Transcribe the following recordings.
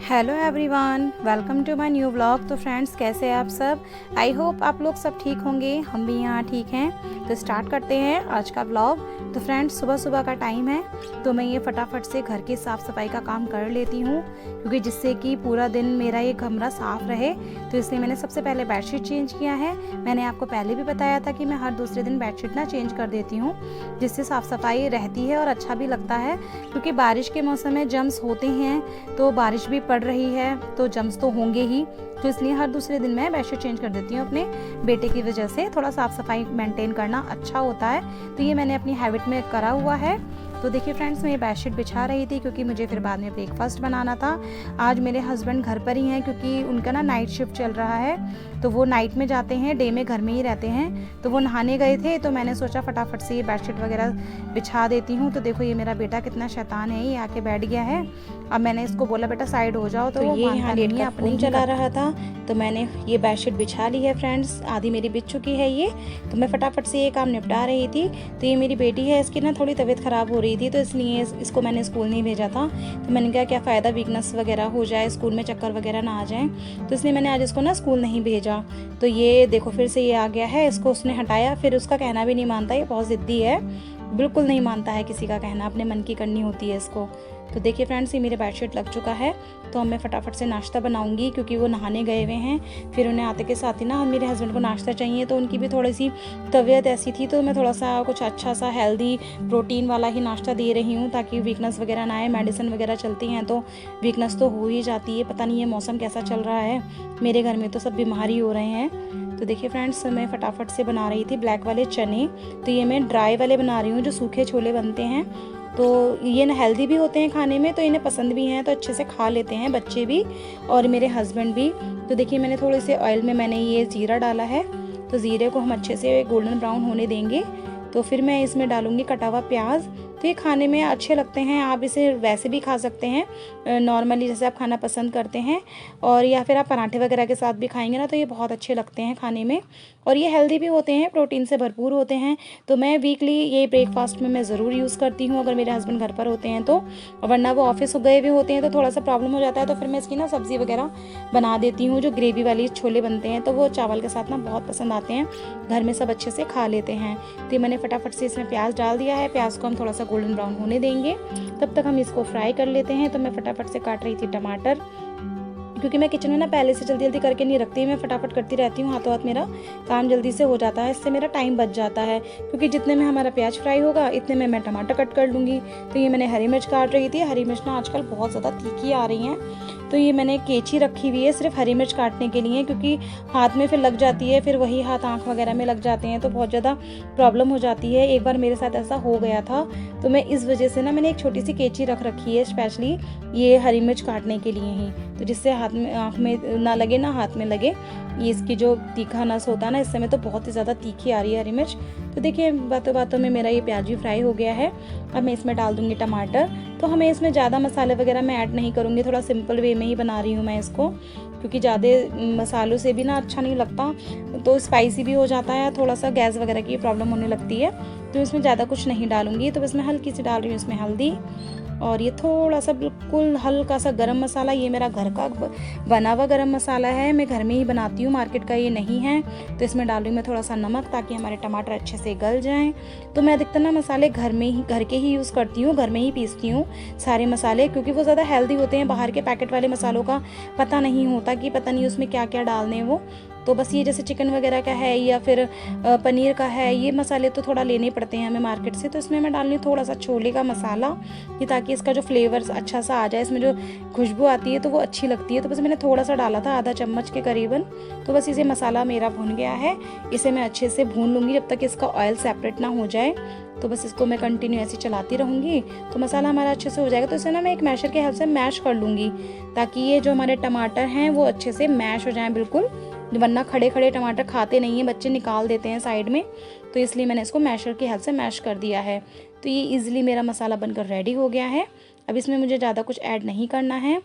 Hello everyone, welcome to my new vlog. तो friends, कैसे हैं आप सब? आई होप आप लोग सब ठीक होंगे। हम भी यहाँ ठीक हैं। तो स्टार्ट करते हैं आज का व्लॉग। तो फ्रेंड्स, सुबह सुबह का टाइम है, तो मैं ये फटाफट से घर की साफ़ सफाई का काम कर लेती हूँ, क्योंकि जिससे कि पूरा दिन मेरा ये कमरा साफ़ रहे। तो इसलिए मैंने सबसे पहले बेडशीट चेंज किया है। मैंने आपको पहले भी बताया था कि मैं हर दूसरे दिन बेडशीट ना चेंज कर देती हूँ, जिससे साफ़ सफाई रहती है और अच्छा भी लगता है। क्योंकि बारिश के मौसम में जम्स होते हैं, तो बारिश भी पड़ रही है तो जम्स तो होंगे ही। तो इसलिए हर दूसरे दिन मैं बेडशीट चेंज कर देती हूँ। अपने बेटे की वजह से थोड़ा साफ सफाई मेंटेन करना अच्छा होता है, तो ये मैंने अपनी हैबिट में करा हुआ है। तो देखिए फ्रेंड्स, मैं ये बेडशीट बिछा रही थी क्योंकि मुझे फिर बाद में ब्रेकफास्ट बनाना था। आज मेरे हस्बैंड घर पर ही हैं, क्योंकि उनका ना नाइट शिफ्ट चल रहा है, तो वो नाइट में जाते हैं, डे में घर में ही रहते हैं। तो वो नहाने गए थे, तो मैंने सोचा फटाफट से ये बेडशीट वगैरह बिछा देती हूँ। तो देखो, ये मेरा बेटा कितना शैतान है, ये आके बैठ गया है। अब मैंने इसको बोला बेटा साइड हो जाओ, तो ये यहाँ लेट कर फोन चला रहा था। तो मैंने ये बेडशीट बिछा ली है फ्रेंड्स, आधी मेरी बिछ चुकी है ये। तो मैं फटाफट से ये काम निपटा रही थी। तो ये मेरी बेटी है, इसकी ना थोड़ी तबीयत ख़राब हो रही थी, तो इसलिए इसको मैंने स्कूल नहीं भेजा था। तो मैंने कहा क्या फ़ायदा, वीकनेस वगैरह हो जाए, स्कूल में चक्कर वगैरह ना आ जाए, तो इसलिए मैंने आज इसको ना स्कूल नहीं भेजा। तो ये देखो फिर से ये आ गया है, इसको उसने हटाया, फिर उसका कहना भी नहीं मानता, ये बहुत ज़िद्दी है, बिल्कुल नहीं मानता है किसी का कहना, अपने मन की करनी होती है इसको। तो देखिए फ्रेंड्स, ये मेरे बेडशीट लग चुका है। तो अब मैं फटाफट से नाश्ता बनाऊंगी, क्योंकि वो नहाने गए हुए हैं। फिर उन्हें आते के साथ ही ना मेरे हस्बैंड को नाश्ता चाहिए, तो उनकी भी थोड़ी सी तबीयत ऐसी थी, तो मैं थोड़ा सा कुछ अच्छा सा हेल्दी प्रोटीन वाला ही नाश्ता दे रही हूँ, ताकि वीकनेस वगैरह ना आए। मेडिसिन वगैरह चलती हैं तो वीकनेस तो हो ही जाती है। पता नहीं ये मौसम कैसा चल रहा है, मेरे घर में तो सब बीमार ही हो रहे हैं। तो देखिए फ्रेंड्स, मैं फटाफट से बना रही थी ब्लैक वाले चने। तो ये मैं ड्राई वाले बना रही हूँ, जो सूखे छोले बनते हैं। तो ये ना हेल्दी भी होते हैं खाने में, तो इन्हें पसंद भी हैं, तो अच्छे से खा लेते हैं बच्चे भी और मेरे हस्बैंड भी। तो देखिए, मैंने थोड़े से ऑयल में मैंने ये ज़ीरा डाला है। तो ज़ीरे को हम अच्छे से गोल्डन ब्राउन होने देंगे। तो फिर मैं इसमें डालूंगी कटा हुआ प्याज। तो ये खाने में अच्छे लगते हैं, आप इसे वैसे भी खा सकते हैं नॉर्मली, जैसे आप खाना पसंद करते हैं, और या फिर आप पराठे वगैरह के साथ भी खाएंगे ना, तो ये बहुत अच्छे लगते हैं खाने में। और ये हेल्दी भी होते हैं, प्रोटीन से भरपूर होते हैं। तो मैं वीकली ये ब्रेकफास्ट में मैं ज़रूर यूज़ करती हूँ, अगर मेरे हस्बैंड घर पर होते हैं तो। वरना वो ऑफिस गए हुए होते हैं तो थोड़ा सा प्रॉब्लम हो जाता है, तो फिर मैं इसकी ना सब्ज़ी वगैरह बना देती हूँ। जो ग्रेवी वाली छोले बनते हैं, तो वो चावल के साथ ना बहुत पसंद आते हैं, घर में सब अच्छे से खा लेते हैं। तो मैंने फटाफट से इसमें प्याज डाल दिया है। प्याज को हम थोड़ा सा गोल्डन ब्राउन होने देंगे, तब तक हम इसको फ्राई कर लेते हैं। तो मैं फटाफट से काट रही थी टमाटर, क्योंकि मैं किचन में ना पहले से जल्दी जल्दी करके नहीं रखती, मैं फटाफट करती रहती हूँ, हाथों हाथ मेरा काम जल्दी से हो जाता है, इससे मेरा टाइम बच जाता है। क्योंकि जितने में हमारा प्याज फ्राई होगा, इतने में मैं टमाटर कट कर लूँगी। तो ये मैंने हरी मिर्च काट रही थी। हरी मिर्च ना आजकल बहुत ज़्यादा तीखी आ रही हैं, तो ये मैंने कैंची रखी हुई है सिर्फ हरी मिर्च काटने के लिए, क्योंकि हाथ में फिर लग जाती है, फिर वही हाथ आँख वगैरह में लग जाते हैं, तो बहुत ज़्यादा प्रॉब्लम हो जाती है। एक बार मेरे साथ ऐसा हो गया था, तो मैं इस वजह से ना मैंने एक छोटी सी कैंची रख रखी है स्पेशली ये हरी मिर्च काटने के लिए ही, तो जिससे हाथ में आँख में ना लगे ना हाथ में लगे। ये इसकी जो तीखा नस होता है ना, इस समय तो बहुत ही ज़्यादा तीखी आ रही है हरी मिर्च। तो देखिए, बातों बातों में मेरा ये प्याज भी फ्राई हो गया है। अब मैं इसमें डाल दूँगी टमाटर। तो हमें इसमें ज़्यादा मसाले वगैरह मैं ऐड नहीं करूँगी, थोड़ा सिंपल वे में ही बना रही हूँ मैं इसको, क्योंकि ज़्यादा मसालों से भी ना अच्छा नहीं लगता, तो स्पाइसी भी हो जाता है, थोड़ा सा गैस वगैरह की प्रॉब्लम होने लगती है। तो इसमें ज़्यादा कुछ नहीं डालूँगी। तो बस मैं हल्की सी डाल रही हूँ इसमें हल्दी, और ये थोड़ा सा बिल्कुल हल्का सा गरम मसाला। ये मेरा घर का बना हुआ गरम मसाला है, मैं घर में ही बनाती हूँ, मार्केट का ये नहीं है। तो इसमें डाल रही हूँ मैं थोड़ा सा नमक, ताकि हमारे टमाटर अच्छे से गल जाएं। तो मैं अधिकतर ना मसाले घर के ही यूज़ करती हूँ, घर में ही पीसती हूँ सारे मसाले, क्योंकि वो ज़्यादा हेल्दी होते हैं। बाहर के पैकेट वाले मसालों का पता नहीं होता कि पता नहीं उसमें क्या क्या डालने वो। तो बस ये जैसे चिकन वगैरह का है या फिर पनीर का है, ये मसाले तो थोड़ा लेने पड़ते हैं हमें मार्केट से। तो इसमें मैं डाल रही हूँ थोड़ा सा छोले का मसाला, ये ताकि इसका जो फ्लेवर अच्छा सा आ जाए, इसमें जो खुशबू आती है तो वो अच्छी लगती है। तो बस मैंने थोड़ा सा डाला था, आधा चम्मच के करीबन। तो बस इसे मसाला मेरा भुन गया है, इसे मैं अच्छे से भून लूँगी जब तक इसका ऑयल सेपरेट ना हो जाए। तो बस इसको मैं कंटिन्यू ऐसे चलाती रहूँगी, तो मसाला हमारा अच्छे से हो जाएगा। तो इसे ना मैं एक मैशर के हेल्प से मैश कर लूँगी, ताकि ये जो हमारे टमाटर हैं वो अच्छे से मैश हो जाएं बिल्कुल, वरना खड़े खड़े टमाटर खाते नहीं हैं, बच्चे निकाल देते हैं साइड में। तो इसलिए मैंने इसको मैशर की हेल्प से मैश कर दिया है। तो ये इजीली मेरा मसाला बनकर रेडी हो गया है। अब इसमें मुझे ज़्यादा कुछ ऐड नहीं करना है।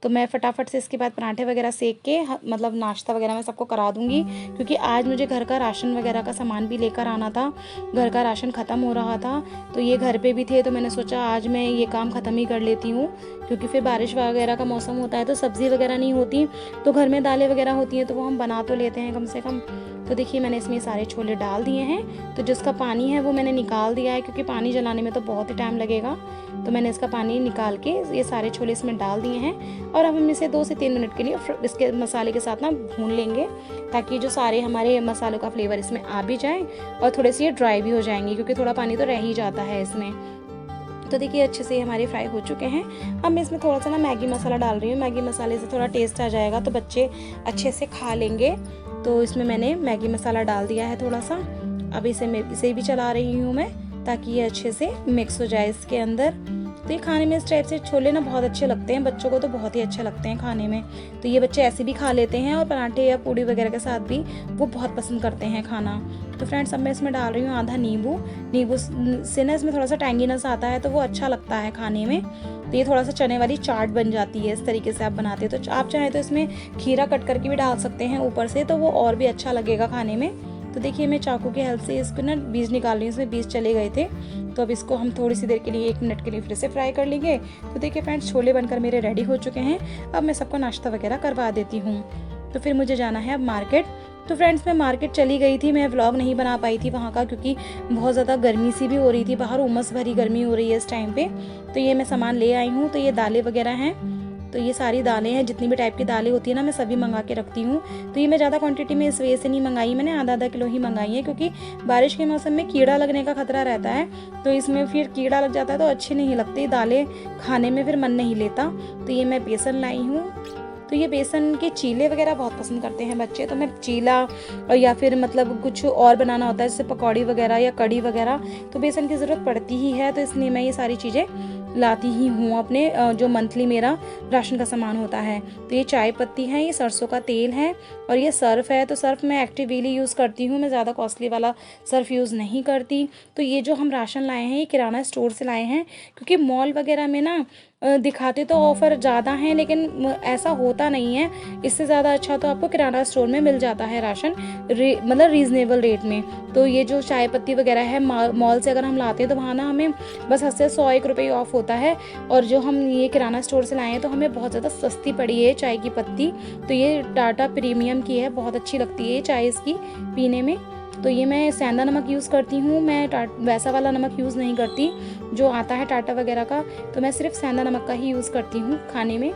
तो मैं फटाफट से इसके बाद पराठे वगैरह सेक के मतलब नाश्ता वगैरह मैं सबको करा दूँगी, क्योंकि आज मुझे घर का राशन वगैरह का सामान भी लेकर आना था। घर का राशन ख़त्म हो रहा था, तो ये घर पे भी थे, तो मैंने सोचा आज मैं ये काम ख़त्म ही कर लेती हूँ, क्योंकि फिर बारिश वगैरह का मौसम होता है तो सब्ज़ी वगैरह नहीं होती, तो घर में दालें वगैरह होती हैं तो वो हम बना तो लेते हैं कम से कम। तो देखिए मैंने इसमें सारे छोले डाल दिए हैं, तो जिसका पानी है वो मैंने निकाल दिया है, क्योंकि पानी जलाने में तो बहुत ही टाइम लगेगा। तो मैंने इसका पानी निकाल के ये सारे छोले इसमें डाल दिए हैं, और अब हम इसे 2 से 3 मिनट के लिए इसके मसाले के साथ ना भून लेंगे, ताकि जो सारे हमारे मसालों का फ्लेवर इसमें आ भी जाए और थोड़े से ये ड्राई भी हो जाएंगे, क्योंकि थोड़ा पानी तो रह ही जाता है इसमें। तो देखिए अच्छे से हमारे फ्राई हो चुके हैं। अब मैं इसमें थोड़ा सा ना मैगी मसाला डाल रही हूँ, मैगी मसाले से थोड़ा टेस्ट आ जाएगा तो बच्चे अच्छे से खा लेंगे। तो इसमें मैंने मैगी मसाला डाल दिया है थोड़ा सा। अब इसे भी चला रही हूँ मैं, ताकि ये अच्छे से मिक्स हो जाए इसके अंदर। तो ये खाने में इस टाइप से छोले ना बहुत अच्छे लगते हैं, बच्चों को तो बहुत ही अच्छे लगते हैं खाने में। तो ये बच्चे ऐसे भी खा लेते हैं, और पराठे या पूड़ी वगैरह के साथ भी वो बहुत पसंद करते हैं खाना। तो फ्रेंड्स अब मैं इसमें डाल रही हूँ आधा नींबू से ना इसमें थोड़ा सा टैंगीनेस आता है, तो वो अच्छा लगता है खाने में। तो ये थोड़ा सा चने वाली चाट बन जाती है इस तरीके से आप बनाते हैं। तो आप चाहें तो इसमें खीरा कट करके भी डाल सकते हैं ऊपर से, तो वो और भी अच्छा लगेगा खाने में। तो देखिए मैं चाकू की हेल्प से इसको ना बीज निकाल रही हूँ, इसमें बीज चले गए थे। तो अब इसको हम थोड़ी सी देर के लिए 1 मिनट के लिए फिर से फ्राई कर लेंगे। तो देखिए फ्रेंड्स छोले बनकर मेरे रेडी हो चुके हैं। अब मैं सबको नाश्ता वगैरह करवा देती हूँ। तो फिर मुझे जाना है अब मार्केट। तो फ्रेंड्स मैं मार्केट चली गई थी, मैं व्लॉग नहीं बना पाई थी वहाँ का, क्योंकि बहुत ज़्यादा गर्मी सी भी हो रही थी, बाहर उमस भरी गर्मी हो रही है इस टाइम पे। तो ये मैं सामान ले आई हूँ। तो ये दालें वगैरह हैं, तो ये सारी दालें हैं, जितनी भी टाइप की दालें होती है ना मैं सभी मंगा के रखती हूँ। तो ये मैं ज़्यादा क्वांटिटी में इस वजह से नहीं मंगाई, मैंने आधा किलो ही मंगाई है, क्योंकि बारिश के मौसम में कीड़ा लगने का खतरा रहता है। तो इसमें फिर कीड़ा लग जाता है तो अच्छी नहीं लगती दालें खाने में, फिर मन नहीं लेता। तो ये मैं बेसन लाई हूँ। तो ये बेसन के चीले वगैरह बहुत पसंद करते हैं बच्चे, तो मैं चीला और या फिर मतलब कुछ और बनाना होता है जैसे पकौड़ी वगैरह या कड़ी वगैरह, तो बेसन की ज़रूरत पड़ती ही है। तो इसलिए मैं ये सारी चीज़ें लाती ही हूँ अपने जो मंथली मेरा राशन का सामान होता है। तो ये चाय पत्ती है, ये सरसों का तेल है, और ये सर्फ है। तो सर्फ मैं एक्टिवेली यूज़ करती हूँ, मैं ज़्यादा कॉस्टली वाला सर्फ यूज़ नहीं करती। तो ये जो हम राशन लाए हैं ये किराना स्टोर से लाए हैं, क्योंकि मॉल वगैरह में ना दिखाते तो ऑफ़र ज़्यादा हैं, लेकिन ऐसा होता नहीं है। इससे ज़्यादा अच्छा तो आपको किराना स्टोर में मिल जाता है राशन, मतलब रीज़नेबल रेट में। तो ये जो चाय पत्ती वगैरह है मॉल से अगर हम लाते हैं तो वहाँ ना हमें बस 80 से 100 रुपये ऑफ होता है, और जो हम ये किराना स्टोर से लाए हैं तो हमें बहुत ज़्यादा सस्ती पड़ी है चाय की पत्ती। तो ये टाटा प्रीमियम की है, बहुत अच्छी लगती है चाय इसकी पीने में। तो ये मैं सेंधा नमक यूज़ करती हूँ, मैं वैसा वाला नमक यूज़ नहीं करती जो आता है टाटा वगैरह का, तो मैं सिर्फ सेंधा नमक का ही यूज़ करती हूँ खाने में।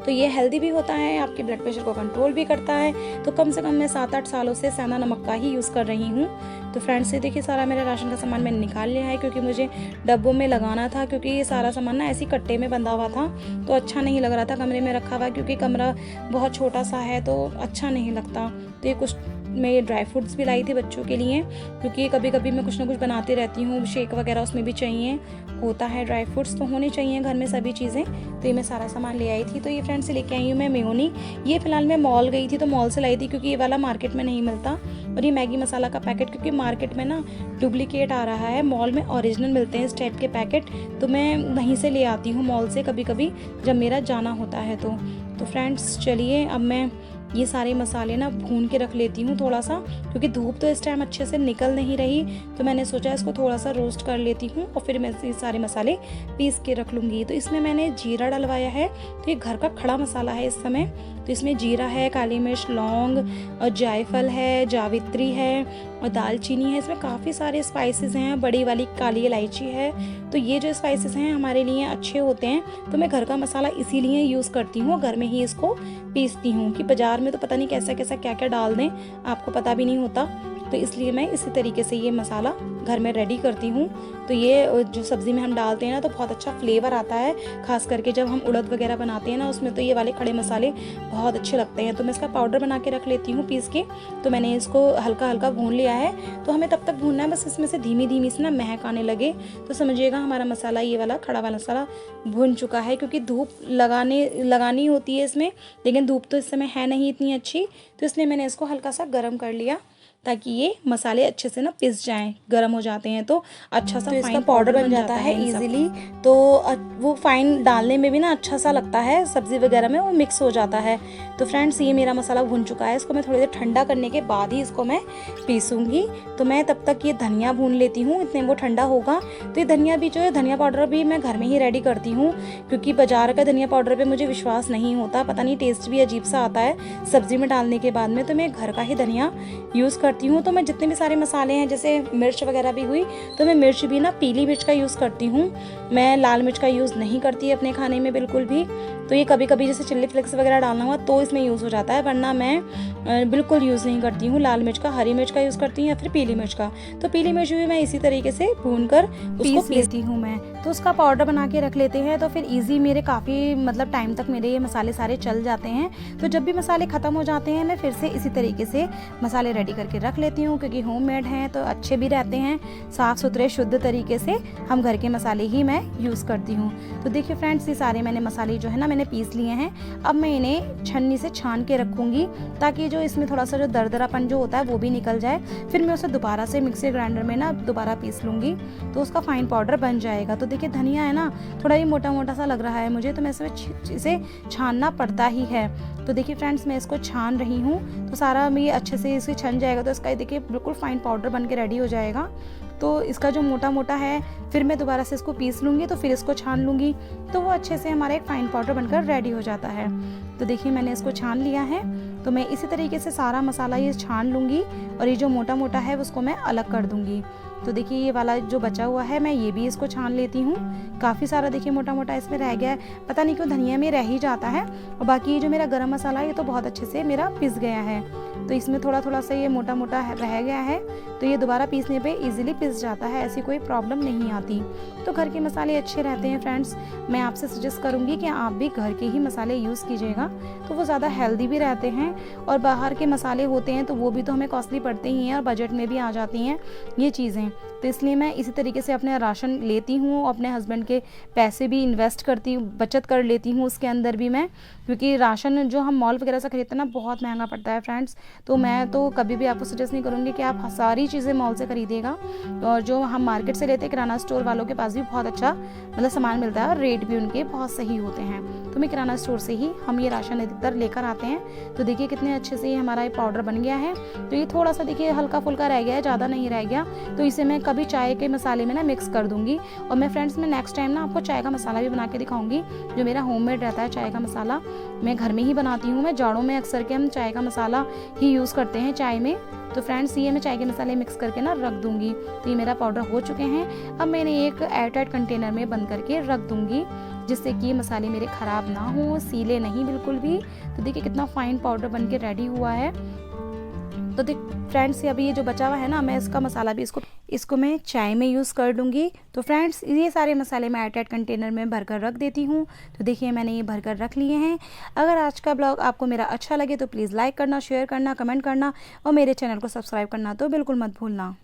तो ये हेल्दी भी होता है, आपके ब्लड प्रेशर को कंट्रोल भी करता है। तो कम से कम मैं 7-8 सालों से सेंधा नमक का ही यूज़ कर रही हूँ। तो फ्रेंड्स ये देखिए सारा मेरा राशन का सामान मैंने निकाल लिया है, क्योंकि मुझे डब्बों में लगाना था, क्योंकि ये सारा सामान ना ऐसी कट्टे में बंधा हुआ था तो अच्छा नहीं लग रहा था कमरे में रखा हुआ, क्योंकि कमरा बहुत छोटा सा है तो अच्छा नहीं लगता। तो ये कुछ मैं ये ड्राई फ्रूट्स भी लाई थी बच्चों के लिए, क्योंकि कभी कभी मैं कुछ ना कुछ बनाती रहती हूँ, शेक वगैरह उसमें भी चाहिए होता है, ड्राई फ्रूट्स तो होने चाहिए घर में सभी चीज़ें। तो ये मैं सारा सामान ले आई थी। तो ये फ्रेंड्स से लेके आई हूँ मैं मेयोनी। ये फिलहाल मैं मॉल गई थी तो मॉल से लाई थी, क्योंकि ये वाला मार्केट में नहीं मिलता। और ये मैगी मसाला का पैकेट, क्योंकि मार्केट में ना डुप्लीकेट आ रहा है, मॉल में ओरिजिनल मिलते हैं इस टाइप के पैकेट, तो मैं वहीं से ले आती हूँ मॉल से कभी कभी जब मेरा जाना होता है। तो फ्रेंड्स चलिए अब मैं ये सारे मसाले ना भून के रख लेती हूँ थोड़ा सा, क्योंकि धूप तो इस टाइम अच्छे से निकल नहीं रही, तो मैंने सोचा इसको थोड़ा सा रोस्ट कर लेती हूँ और फिर मैं ये सारे मसाले पीस के रख लूँगी। तो इसमें मैंने जीरा डलवाया है, तो ये घर का खड़ा मसाला है इस समय। तो इसमें जीरा है, काली मिर्च, लौंग और जायफल है, जावित्री है और दालचीनी है। इसमें काफ़ी सारे स्पाइसेस हैं, बड़ी वाली काली इलायची है। तो ये जो स्पाइसेस हैं हमारे लिए अच्छे होते हैं, तो मैं घर का मसाला इसीलिए यूज़ करती हूँ, घर में ही इसको पीसती हूँ, कि बाज़ार में तो पता नहीं कैसा कैसा क्या क्या डाल दें, आपको पता भी नहीं होता। तो इसलिए मैं इसी तरीके से ये मसाला घर में रेडी करती हूँ। तो ये जो सब्ज़ी में हम डालते हैं ना तो बहुत अच्छा फ्लेवर आता है, खास करके जब हम उड़द वगैरह बनाते हैं ना उसमें, तो ये वाले खड़े मसाले बहुत अच्छे लगते हैं। तो मैं इसका पाउडर बना के रख लेती हूँ पीस के। तो मैंने इसको हल्का हल्का भून लिया है। तो हमें तब तक भूनना है बस इसमें से धीमी धीमी से ना महक आने लगे, तो समझिएगा हमारा मसाला, ये वाला खड़ा वाला मसाला भून चुका है। क्योंकि धूप लगानी होती है इसमें, लेकिन धूप तो इस समय है नहीं इतनी अच्छी, तो इसलिए मैंने इसको हल्का सा गर्म कर लिया। ताकि ये मसाले अच्छे से ना पिस जाएं। गर्म हो जाते हैं तो अच्छा सा फाइन पाउडर बन जाता है इजीली। तो वो फाइन डालने में भी ना अच्छा सा लगता है, सब्ज़ी वगैरह में वो मिक्स हो जाता है। तो फ्रेंड्स ये मेरा मसाला भुन चुका है, इसको मैं थोड़ी देर ठंडा करने के बाद ही इसको मैं पीसूँगी। तो मैं तब तक ये धनिया भून लेती हूँ, इतने वो ठंडा होगा। तो ये धनिया भी जो है, धनिया पाउडर भी मैं घर में ही रेडी करती हूँ, क्योंकि बाजार का धनिया पाउडर पे मुझे विश्वास नहीं होता, पता नहीं टेस्ट भी अजीब सा आता है सब्जी में डालने के बाद में। तो मैं घर का ही धनिया यूज़ करती हूँ। तो मैं जितने भी सारे मसाले हैं, जैसे मिर्च वगैरह भी हुई, तो मैं मिर्च भी ना पीली मिर्च का यूज़ करती हूँ, मैं लाल मिर्च का यूज़ नहीं करती अपने खाने में बिल्कुल भी। तो ये कभी कभी जैसे चिल्ली फ्लेक्स वगैरह डालना हुआ तो इसमें यूज़ हो जाता है, वरना मैं बिल्कुल यूज़ नहीं करती हूँ लाल मिर्च का, हरी मिर्च का यूज़ करती हूँ या फिर पीली मिर्च का। तो पीली मिर्च भी मैं इसी तरीके से भून कर उसको पीस लेती हूँ मैं। तो उसका पाउडर बना के रख लेते हैं, तो फिर ईजी मेरे काफ़ी मतलब टाइम तक मेरे ये मसाले सारे चल जाते हैं। तो जब भी मसाले ख़त्म हो जाते हैं, मैं फिर से इसी तरीके से मसाले रेडी करके रख लेती हूँ, क्योंकि होममेड हैं तो अच्छे भी रहते हैं, साफ़ सुथरे शुद्ध तरीके से हम घर के मसाले ही मैं यूज़ करती हूँ। तो देखिए फ्रेंड्स, ये सारे मैंने मसाले जो है ना मैंने पीस लिए हैं। अब मैं इन्हें छन्नी से छान के रखूँगी, ताकि जो इसमें थोड़ा सा जो दरदरापन जो होता है वो भी निकल जाए। फिर मैं उसे दोबारा से मिक्सर ग्राइंडर में ना दोबारा पीस लूँगी, तो उसका फाइन पाउडर बन जाएगा। तो देखिए धनिया है ना, थोड़ा ये मोटा मोटा सा लग रहा है मुझे, तो मैं इसे छानना पड़ता ही है। तो देखिए फ्रेंड्स, मैं इसको छान रही हूँ, तो सारा ये अच्छे से इसे छन जाएगा, तो इसका देखिए बिल्कुल फाइन पाउडर बन के रेडी हो जाएगा। तो इसका जो मोटा मोटा है, फिर मैं दोबारा से इसको पीस लूँगी, तो फिर इसको छान लूँगी, तो वो अच्छे से हमारा एक फाइन पाउडर बनकर रेडी हो जाता है। तो देखिए मैंने इसको छान लिया है। तो मैं इसी तरीके से सारा मसाला ये छान लूँगी, और ये जो मोटा मोटा है उसको मैं अलग कर दूँगी। तो देखिए ये वाला जो बचा हुआ है, मैं ये भी इसको छान लेती हूँ। काफ़ी सारा देखिए मोटा मोटा इसमें रह गया है, पता नहीं क्यों धनिया में रह ही जाता है। और बाकी ये जो मेरा गरम मसाला है, ये तो बहुत अच्छे से मेरा पिस गया है, तो इसमें थोड़ा थोड़ा सा ये मोटा मोटा रह गया है, तो ये दोबारा पीसने पे इजीली पिस जाता है, ऐसी कोई प्रॉब्लम नहीं आती। तो घर के मसाले अच्छे रहते हैं फ्रेंड्स। मैं आपसे सजेस्ट करूँगी कि आप भी घर के ही मसाले यूज़ कीजिएगा, तो वो ज़्यादा हेल्दी भी रहते हैं। और बाहर के मसाले होते हैं तो वो भी तो हमें कॉस्टली पड़ते ही हैं, और बजट में भी आ जाती हैं ये चीज़ें। तो इसलिए मैं इसी तरीके से अपने राशन लेती हूँ, अपने हस्बैंड के पैसे भी इन्वेस्ट करती हूँ, बचत कर लेती हूँ उसके अंदर भी मैं, क्योंकि राशन जो हम मॉल वगैरह से खरीदते हैं ना, बहुत महंगा पड़ता है फ्रेंड्स। तो मैं तो कभी भी आपको सजेस्ट नहीं करूँगी कि आप सारी चीज़ें मॉल से खरीदिएगा, और जो हम मार्केट से लेते हैं किराना स्टोर वालों के पास भी बहुत अच्छा मतलब सामान मिलता है, और रेट भी उनके बहुत सही होते हैं। तो मैं किराना स्टोर से ही हम ये राशन अधिकतर लेकर आते हैं। तो देखिए कितने अच्छे से हमारा ये पाउडर बन गया है। तो ये थोड़ा सा देखिए हल्का फुल्का रह गया है, ज़्यादा नहीं रह गया, तो इसे मैं कभी चाय के मसाले में ना मिक्स कर दूंगी। और मैं फ्रेंड्स, मैं नेक्स्ट टाइम ना आपको चाय का मसाला भी बना के दिखाऊंगी, जो मेरा होममेड रहता है चाय का मसाला, मैं घर में ही बनाती हूँ। मैं जाड़ों में अक्सर के हम चाय का मसाला ही यूज़ करते हैं चाय में। तो फ्रेंड्स, ये मैं चाय के मसाले मिक्स करके ना रख दूंगी। तो ये मेरा पाउडर हो चुके हैं। अब मैंने एक एयरटाइट कंटेनर में बंद करके रख दूंगी, जिससे कि मसाले मेरे ख़राब ना हो, सीले नहीं बिल्कुल भी। तो देखिए कितना फाइन पाउडर बन के रेडी हुआ है। तो देख फ्रेंड्स, अभी ये जो बचा हुआ है ना, मैं इसका मसाला भी इसको मैं चाय में यूज़ कर लूँगी। तो फ्रेंड्स, ये सारे मसाले मैं एयरटाइट कंटेनर में भरकर रख देती हूँ। तो देखिए मैंने ये भरकर रख लिए हैं। अगर आज का ब्लॉग आपको मेरा अच्छा लगे तो प्लीज़ लाइक करना, शेयर करना, कमेंट करना, और मेरे चैनल को सब्सक्राइब करना तो बिल्कुल मत भूलना।